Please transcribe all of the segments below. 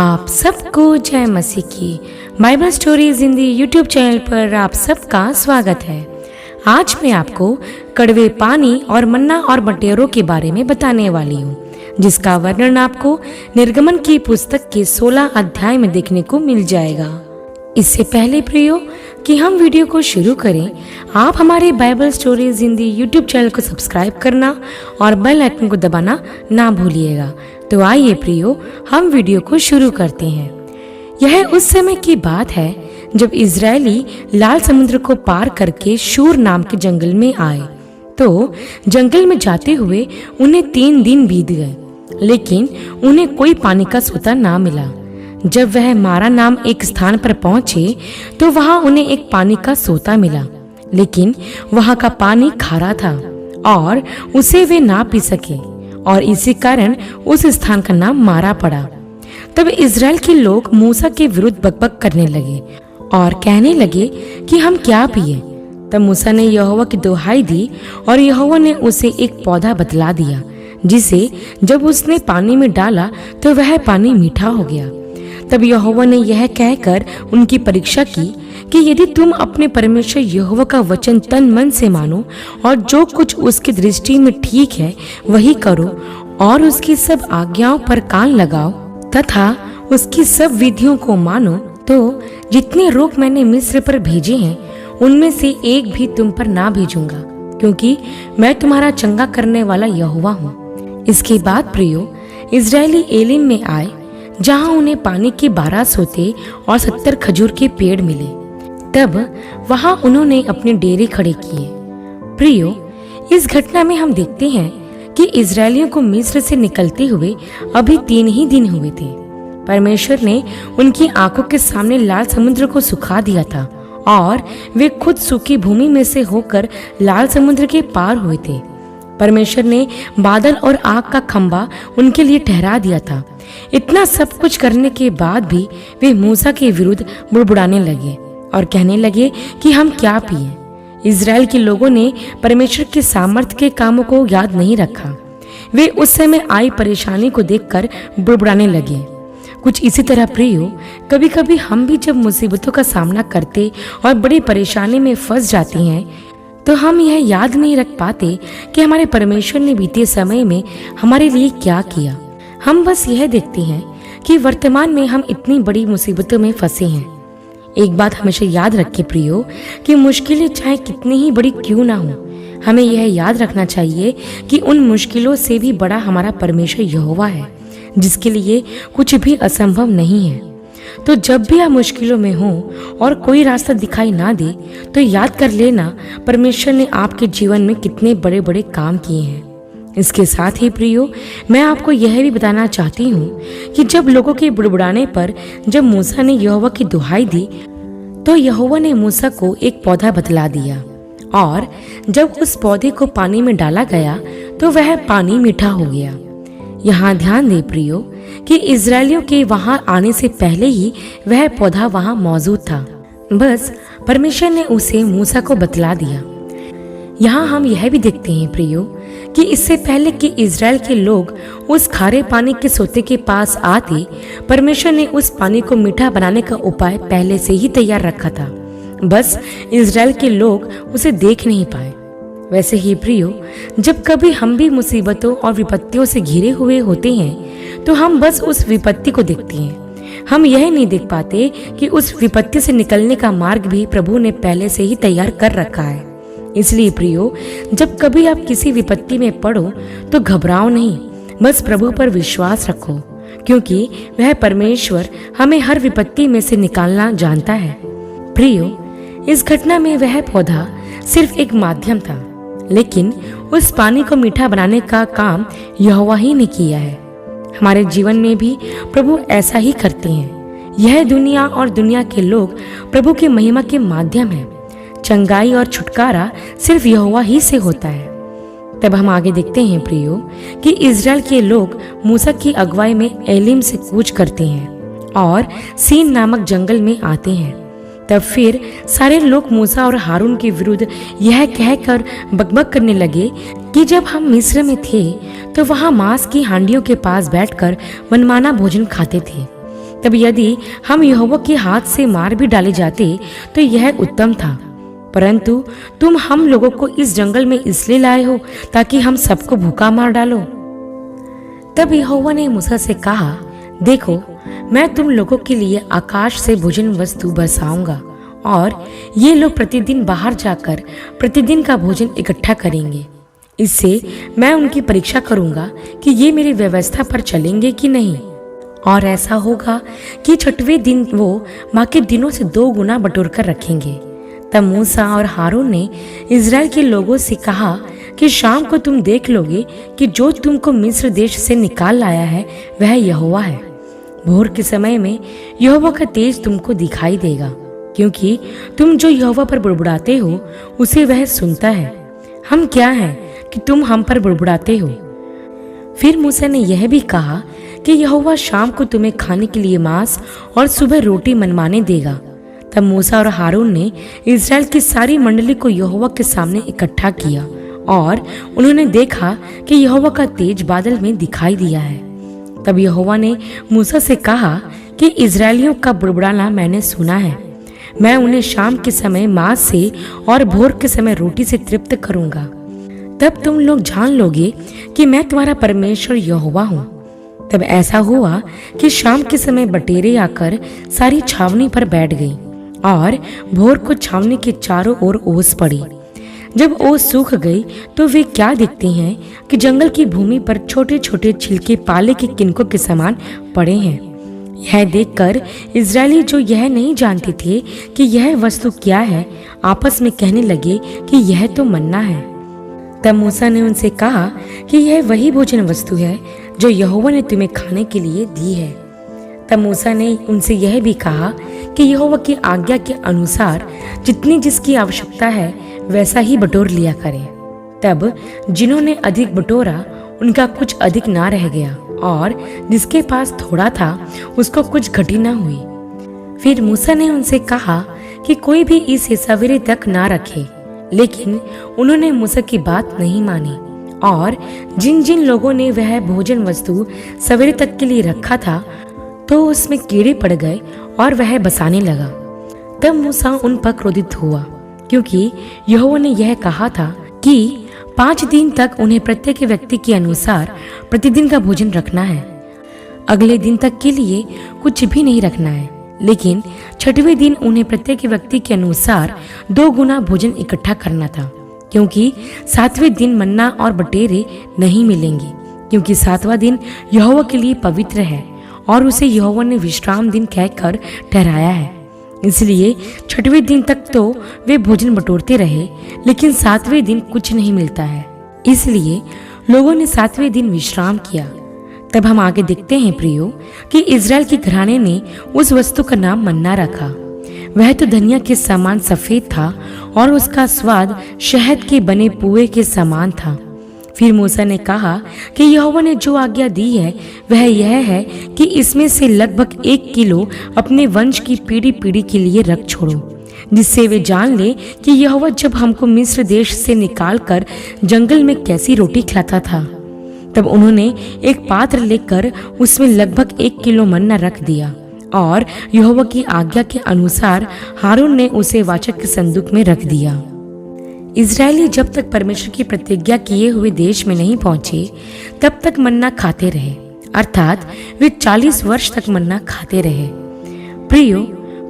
आप सबको जय मसीह की Bible stories Hindi YouTube channel पर आप सबका स्वागत है। आज मैं आपको कड़वे पानी और मन्ना और बटेरों के बारे में बताने वाली हूँ, जिसका वर्णन आपको निर्गमन की पुस्तक के 16 अध्याय में देखने को मिल जाएगा। इससे पहले प्रियो कि हम वीडियो को शुरू करें, आप हमारे Bible stories Hindi YouTube channel को सब्सक्राइब करना और बेल आइकन को दबाना ना भूलिएगा। तो आइए प्रियो, हम वीडियो को शुरू करते हैं। यह उस समय की बात है जब इजरायली लाल समुद्र को पार करके शूर नाम के जंगल में आए। तो जंगल में जाते हुए उन्हें 3 दिन बीत गए, लेकिन उन्हें कोई पानी का सोता ना मिला। जब वह मारा नाम एक स्थान पर पहुंचे तो वहां उन्हें एक पानी का सोता मिला, लेकिन वहां का पानी खारा था और उसे वे ना पी सके, और इसी कारण उस स्थान का नाम मारा पड़ा। तब इजराइल के लोग मूसा के विरुद्ध बकबक करने लगे और कहने लगे कि हम क्या पिए। तब मूसा ने यहोवा की दुहाई दी और यहोवा ने उसे एक पौधा बतला दिया, जिसे जब उसने पानी में डाला तो वह पानी मीठा हो गया। तब यहोवा ने यह कहकर उनकी परीक्षा की कि यदि तुम अपने परमेश्वर यहोवा का वचन तन मन से मानो और जो कुछ उसकी दृष्टि में ठीक है वही करो और उसकी सब आज्ञाओं पर कान लगाओ तथा उसकी सब विधियों को मानो, तो जितने रोग मैंने मिस्र पर भेजे हैं उनमें से एक भी तुम पर ना भेजूंगा, क्योंकि मैं तुम्हारा चंगा करने वाला यहोवा हूँ। इसके बाद प्रियो इजरायली एलिम में आए, जहां उन्हें पानी के 12 सोते और 70 खजूर के पेड़ मिले। तब वहां उन्होंने अपने डेरे खड़े किए। प्रियो, इस घटना में हम देखते हैं कि इजरायलियों को मिस्र से निकलते हुए अभी 3 ही दिन हुए थे। परमेश्वर ने उनकी आंखों के सामने लाल समुद्र को सुखा दिया था और वे खुद सूखी भूमि में से होकर लाल समुद्र के पार हुए थे। परमेश्वर ने बादल और आग का खंबा उनके लिए ठहरा दिया था। इतना सब कुछ करने के बाद भी वे मूसा के विरुद्ध बुड़बुड़ाने लगे और कहने लगे कि हम क्या पिए। इजराइल के लोगों ने परमेश्वर के सामर्थ्य के कामों को याद नहीं रखा। वे उस समय आई परेशानी को देखकर बुड़बुड़ाने लगे। कुछ इसी तरह प्रियो, कभी कभी हम भी जब मुसीबतों का सामना करते और बड़ी परेशानी में फंस जाते हैं तो हम यह याद नहीं रख पाते कि हमारे परमेश्वर ने बीते समय में हमारे लिए क्या किया। हम बस यह देखते हैं कि वर्तमान में हम इतनी बड़ी मुसीबतों में फंसे हैं। एक बात हमेशा याद रखें प्रियो कि मुश्किलें चाहे कितनी ही बड़ी क्यों ना हो, हमें यह याद रखना चाहिए कि उन मुश्किलों से भी बड़ा हमारा परमेश्वर यहोवा है, जिसके लिए कुछ भी असंभव नहीं है। तो जब भी आप मुश्किलों में हो और कोई रास्ता दिखाई ना दे तो याद कर लेना परमेश्वर ने आपके जीवन में कितने बड़े बड़े काम किए हैं। इसके साथ ही प्रियो, मैं आपको यह भी बताना चाहती हूँ कि जब लोगों के बुड़बुड़ाने पर जब मूसा ने यहोवा की दुहाई दी तो यहोवा ने मूसा को एक पौधा बतला दिया, और जब उस पौधे को पानी में डाला गया तो वह पानी मीठा हो गया। यहाँ ध्यान दे प्रियो कि इजरायलियों के वहां आने से पहले ही वह पौधा वहां मौजूद था, बस परमेश्वर ने उसे मूसा को बतला दिया। यहाँ हम यह भी देखते हैं प्रियो कि इससे पहले कि इजराइल के लोग उस खारे पानी के सोते के पास आते, परमेश्वर ने उस पानी को मीठा बनाने का उपाय पहले से ही तैयार रखा था, बस इजराइल के लोग उसे देख नहीं पाए। वैसे ही प्रियो, जब कभी हम भी मुसीबतों और विपत्तियों से घिरे हुए होते हैं तो हम बस उस विपत्ति को देखते हैं। हम यह नहीं देख पाते कि उस विपत्ति से निकलने का मार्ग भी प्रभु ने पहले से ही तैयार कर रखा है। इसलिए प्रियो, जब कभी आप किसी विपत्ति में पड़ो तो घबराओ नहीं, बस प्रभु पर विश्वास रखो, क्योंकि वह परमेश्वर हमें हर विपत्ति में से निकालना जानता है। प्रियो, इस घटना में वह पौधा सिर्फ एक माध्यम था, लेकिन उस पानी को मीठा बनाने का काम यहोवा ही ने किया है। हमारे जीवन में भी प्रभु ऐसा ही करते हैं। यह दुनिया और दुनिया के लोग प्रभु के महिमा के माध्यम हैं। चंगाई और छुटकारा सिर्फ यहोवा ही से होता है। तब हम आगे देखते हैं प्रियो कि इजराइल के लोग मूसा की अगुवाई में एलिम से कूच करते हैं और सीन नामक जंगल में आते हैं। तब फिर सारे लोग मूसा और हारून के विरुद्ध यह कहकर बकबक करने लगे कि जब हम मिस्र में थे तो वहां मांस की हांडियों के पास बैठकर मनमाना भोजन खाते थे, तब यदि हम यहोवा के हाथ से मार भी डाले जाते तो यह उत्तम था, परंतु तुम हम लोगों को इस जंगल में इसलिए लाए हो ताकि हम सबको भूखा मार डालो। तब यहोवा ने मूसा से कहा, देखो, मैं तुम लोगों के लिए आकाश से भोजन वस्तु बरसाऊंगा और ये लोग प्रतिदिन बाहर जाकर प्रतिदिन का भोजन इकट्ठा करेंगे। इससे मैं उनकी परीक्षा करूंगा कि ये मेरी व्यवस्था पर चलेंगे कि नहीं। और ऐसा होगा कि छठवें दिन वो माँ के दिनों से 2 गुना बटोर कर रखेंगे। तब मूसा और हारून ने इज़राइल के लोगों से कहा कि शाम को तुम देख लोगे कि जो तुमको मिस्र देश से निकाल लाया है वह यहोवा है। भोर के समय में यहोवा का तेज तुमको दिखाई देगा, क्योंकि तुम जो यहोवा पर बुड़बुड़ाते हो उसे वह सुनता है। हम क्या हैं कि तुम हम पर बुड़बुड़ाते हो। फिर मूसा ने यह भी कहा कि यहोवा शाम को तुम्हें खाने के लिए मांस और सुबह रोटी मनमाने देगा। तब मूसा और हारून ने इज़राइल की सारी मंडली को यहोवा के सामने इकट्ठा किया और उन्होंने देखा कि यहोवा का तेज बादल में दिखाई दिया है। तब यहोवा ने मूसा से कहा कि इज़राइलियों का बुड़बुड़ाना मैंने सुना है। मैं उन्हें शाम के समय मांस से और भोर के समय रोटी से तृप्त करूंगा। तब तुम लोग जान लोगे कि मैं तुम्हारा परमेश्वर यहोवा हूँ। तब ऐसा हुआ कि शाम के समय बटेरें आकर सारी छावनी पर बैठ गई और भोर को छावनी के चारों ओर ओस पड़ी। जब ओस सूख गई तो वे क्या देखते हैं कि जंगल की भूमि पर छोटे छोटे छिलके पाले के किनकों के समान पड़े हैं। यह देखकर इज़राइली, जो यह नहीं जानते थे कि यह वस्तु क्या है, आपस में कहने लगे कि यह तो मन्ना है। तब मूसा ने उनसे कहा कि यह वही भोजन वस्तु है जो यहोवा ने तुम्हें खाने के लिए दी है। तब मूसा ने उनसे यह भी कहा कि यहोवा की आज्ञा के अनुसार जितनी जिसकी आवश्यकता है वैसा ही बटोर लिया करें। तब जिन्होंने अधिक बटोरा उनका कुछ अधिक ना रह गया और जिसके पास थोड़ा था उसको कुछ घटी ना हुई। फिर मूसा ने उनसे कहा कि कोई भी इसे सवेरे तक ना रखे, लेकिन उन्होंने मूसा की बात नहीं मानी और जिन जिन लोगों ने वह भोजन वस्तु सवेरे तक के लिए रखा था तो उसमें कीड़े पड़ गए और वह बसाने लगा। तब मूसा उन पर क्रोधित हुआ, क्योंकि यहोवा ने यह कहा था कि 5 दिन तक उन्हें प्रत्येक व्यक्ति के अनुसार प्रतिदिन का भोजन रखना है। अगले दिन तक के लिए कुछ भी नहीं रखना है, लेकिन छठवें दिन उन्हें प्रत्येक व्यक्ति के अनुसार 2 गुना भोजन इकट्ठा करना था, क्योंकि 7वें दिन मन्ना और बटेरे नहीं मिलेंगे, क्योंकि 7वां दिन यहोवा के लिए पवित्र है और उसे यहोवा ने विश्राम दिन कहकर ठहराया है। इसलिए छठवें दिन तक तो वे भोजन बटोरते रहे, लेकिन 7वें दिन कुछ नहीं मिलता है। इसलिए लोगों ने 7वें दिन विश्राम किया। तब हम आगे देखते हैं प्रियो कि इज़राइल के घराने ने उस वस्तु का नाम मन्ना रखा। वह तो धनिया के समान सफेद था और उसका स्वाद शहद के बने पुए के समान था। फिर मूसा ने कहा कि यहोवा ने जो आज्ञा दी है वह यह है कि इसमें से लगभग 1 किलो अपने वंश की पीढ़ी पीढ़ी के लिए रख छोड़ो, जिससे वे जान ले कि यहोवा जब हमको मिस्र देश से निकालकर जंगल में कैसी रोटी खिलाता था। तब उन्होंने एक पात्र लेकर उसमें लगभग 1 किलो मन्ना रख दिया और यहोवा की आज्ञा के अनुसार हारून ने उसे वाचक के संदूक में रख दिया। इज़राइली जब तक परमेश्वर की प्रतिज्ञा किए हुए देश में नहीं पहुंचे तब तक मन्ना खाते रहे, अर्थात वे 40 वर्ष तक मन्ना खाते रहे। प्रियो,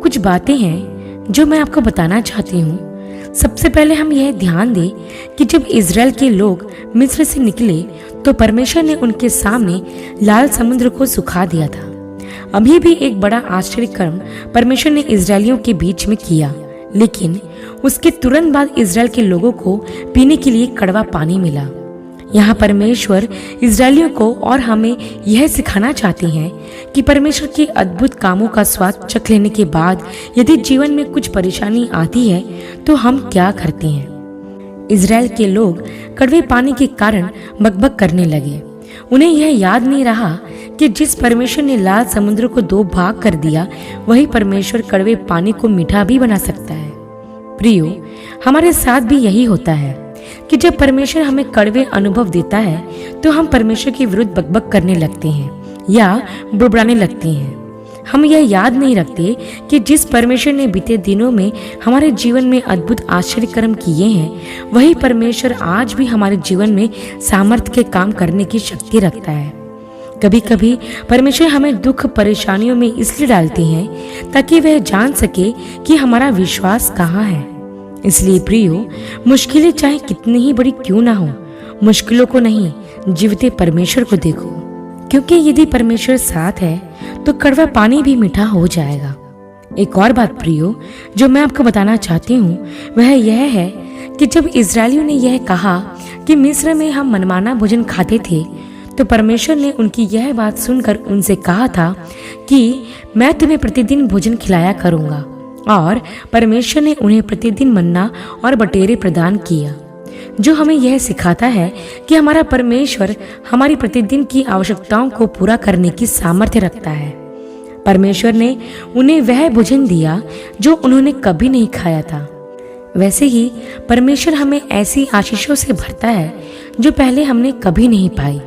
कुछ बातें हैं जो मैं आपको बताना चाहती हूँ। सबसे पहले हम यह ध्यान दें कि जब इज़राइल के लोग मिस्र से निकले तो परमेश्वर ने उनके सामने लाल समुद्र को सुखा दिया था। अभी भी एक बड़ा आश्चर्य कर्म परमेश्वर ने इज़राइलियों के बीच में किया, लेकिन उसके तुरंत बाद इज़राइल के लोगों को पीने के लिए कड़वा पानी मिला। यहाँ परमेश्वर इज़राइलियों को और हमें यह सिखाना चाहते हैं कि परमेश्वर के अद्भुत कामों का स्वाद चख लेने के बाद यदि जीवन में कुछ परेशानी आती है तो हम क्या करते हैं। इज़राइल के लोग कड़वे पानी के कारण बकबक करने लगे। उन्हें यह याद नहीं रहा कि जिस परमेश्वर ने लाल समुद्र को 2 भाग कर दिया वही परमेश्वर कड़वे पानी को मीठा भी बना सकता है। प्रियो, हमारे साथ भी यही होता है कि जब परमेश्वर हमें कड़वे अनुभव देता है तो हम परमेश्वर के विरुद्ध बकबक करने लगते हैं या बुड़बुड़ाने लगते हैं। हम यह याद नहीं रखते कि जिस परमेश्वर ने बीते दिनों में हमारे जीवन में अद्भुत आश्चर्य कर्म किए हैं, वही परमेश्वर आज भी हमारे जीवन में सामर्थ्य के काम करने की शक्ति रखता है। कभी कभी परमेश्वर हमें दुख परेशानियों में इसलिए डालते हैं ताकि वह जान सके कि हमारा विश्वास कहाँ है। इसलिए प्रियो, मुश्किलें चाहे कितनी ही बड़ी क्यों ना हो, मुश्किलों को नहीं, जीवते परमेश्वर को देखो, क्योंकि यदि परमेश्वर साथ है तो कड़वा पानी भी मीठा हो जाएगा। एक और बात प्रियो जो मैं आपको बताना चाहती हूँ वह यह है कि जब इजरायलियों ने यह कहा कि मिस्र में हम मनमाना भोजन खाते थे, तो परमेश्वर ने उनकी यह बात सुनकर उनसे कहा था कि मैं तुम्हें प्रतिदिन भोजन खिलाया करूँगा। और परमेश्वर ने उन्हें प्रतिदिन मन्ना और बटेरे प्रदान किया, जो हमें यह सिखाता है कि हमारा परमेश्वर हमारी प्रतिदिन की आवश्यकताओं को पूरा करने की सामर्थ्य रखता है। परमेश्वर ने उन्हें वह भोजन दिया जो उन्होंने कभी नहीं खाया था। वैसे ही परमेश्वर हमें ऐसी आशीषों से भरता है जो पहले हमने कभी नहीं पाई।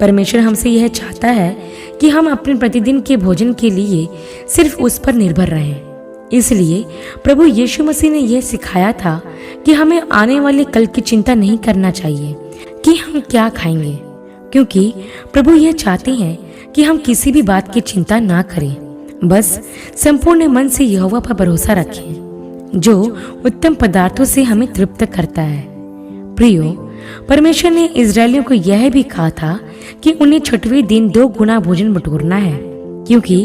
परमेश्वर हमसे यह चाहता है कि हम अपने प्रतिदिन के भोजन के लिए सिर्फ उस पर निर्भर रहें। इसलिए प्रभु यीशु मसीह ने यह सिखाया था कि हमें आने वाले कल की चिंता नहीं करना चाहिए कि हम क्या खाएंगे, क्योंकि प्रभु यह चाहते हैं कि हम किसी भी बात की चिंता ना करें, बस संपूर्ण मन से यहोवा पर भरोसा रखें जो उत्तम पदार्थों से हमें तृप्त करता है। प्रियो, परमेश्वर ने इजरायलियों को यह भी कहा था कि उन्हें छठवें दिन 2 गुना भोजन बटोरना है, क्योंकि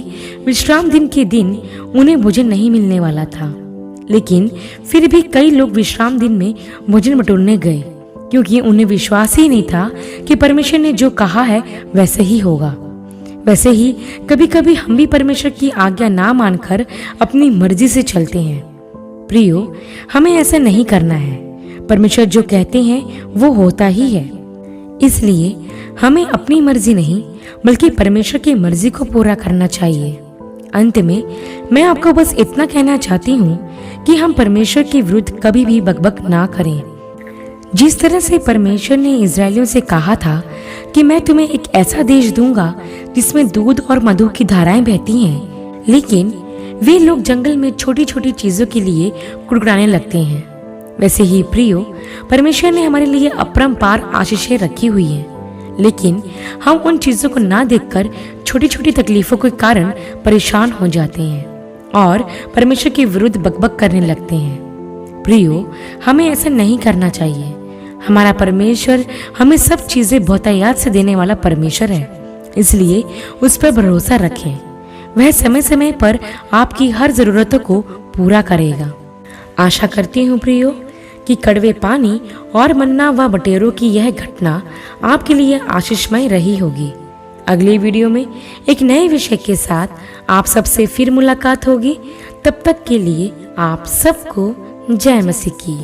विश्राम दिन के दिन उन्हें भोजन नहीं मिलने वाला था। लेकिन फिर भी कई लोग विश्राम दिन में भोजन बटोरने गए, क्योंकि उन्हें विश्वास ही नहीं था कि परमेश्वर ने जो कहा है वैसे ही होगा। वैसे ही कभी कभी हम भी परमेश्वर की आज्ञा ना मानकर अपनी मर्जी से चलते हैं। प्रियो, हमें ऐसा नहीं करना है। परमेश्वर जो कहते हैं वो होता ही है। इसलिए हमें अपनी मर्जी नहीं बल्कि परमेश्वर की मर्जी को पूरा करना चाहिए। अंत में मैं आपको बस इतना कहना चाहती हूँ कि हम परमेश्वर के विरुद्ध कभी भी बकबक ना करें। जिस तरह से परमेश्वर ने इजरायलियों से कहा था कि मैं तुम्हें एक ऐसा देश दूंगा जिसमें दूध और मधु की धाराएं बहती हैं, लेकिन वे लोग जंगल में छोटी छोटी चीजों के लिए कुड़कुड़ाने लगते हैं। वैसे ही प्रियो, परमेश्वर ने हमारे लिए अपरंपार आशीषें रखी हुई हैं, लेकिन हम उन चीजों को ना देखकर छोटी छोटी तकलीफों के कारण परेशान हो जाते हैं और परमेश्वर के विरुद्ध बकबक करने लगते हैं। प्रियो, हमें ऐसा नहीं करना चाहिए। हमारा परमेश्वर हमें सब चीजें बहुतायत से देने वाला परमेश्वर है, इसलिए उस पर भरोसा रखें। वह समय समय पर आपकी हर जरूरतों को पूरा करेगा। आशा करती हूँ प्रियो कि कड़वे पानी और मन्ना व बटेरों की यह घटना आपके लिए आशीषमय रही होगी। अगले वीडियो में एक नए विषय के साथ आप सबसे फिर मुलाकात होगी। तब तक के लिए आप सबको जय मसीह की।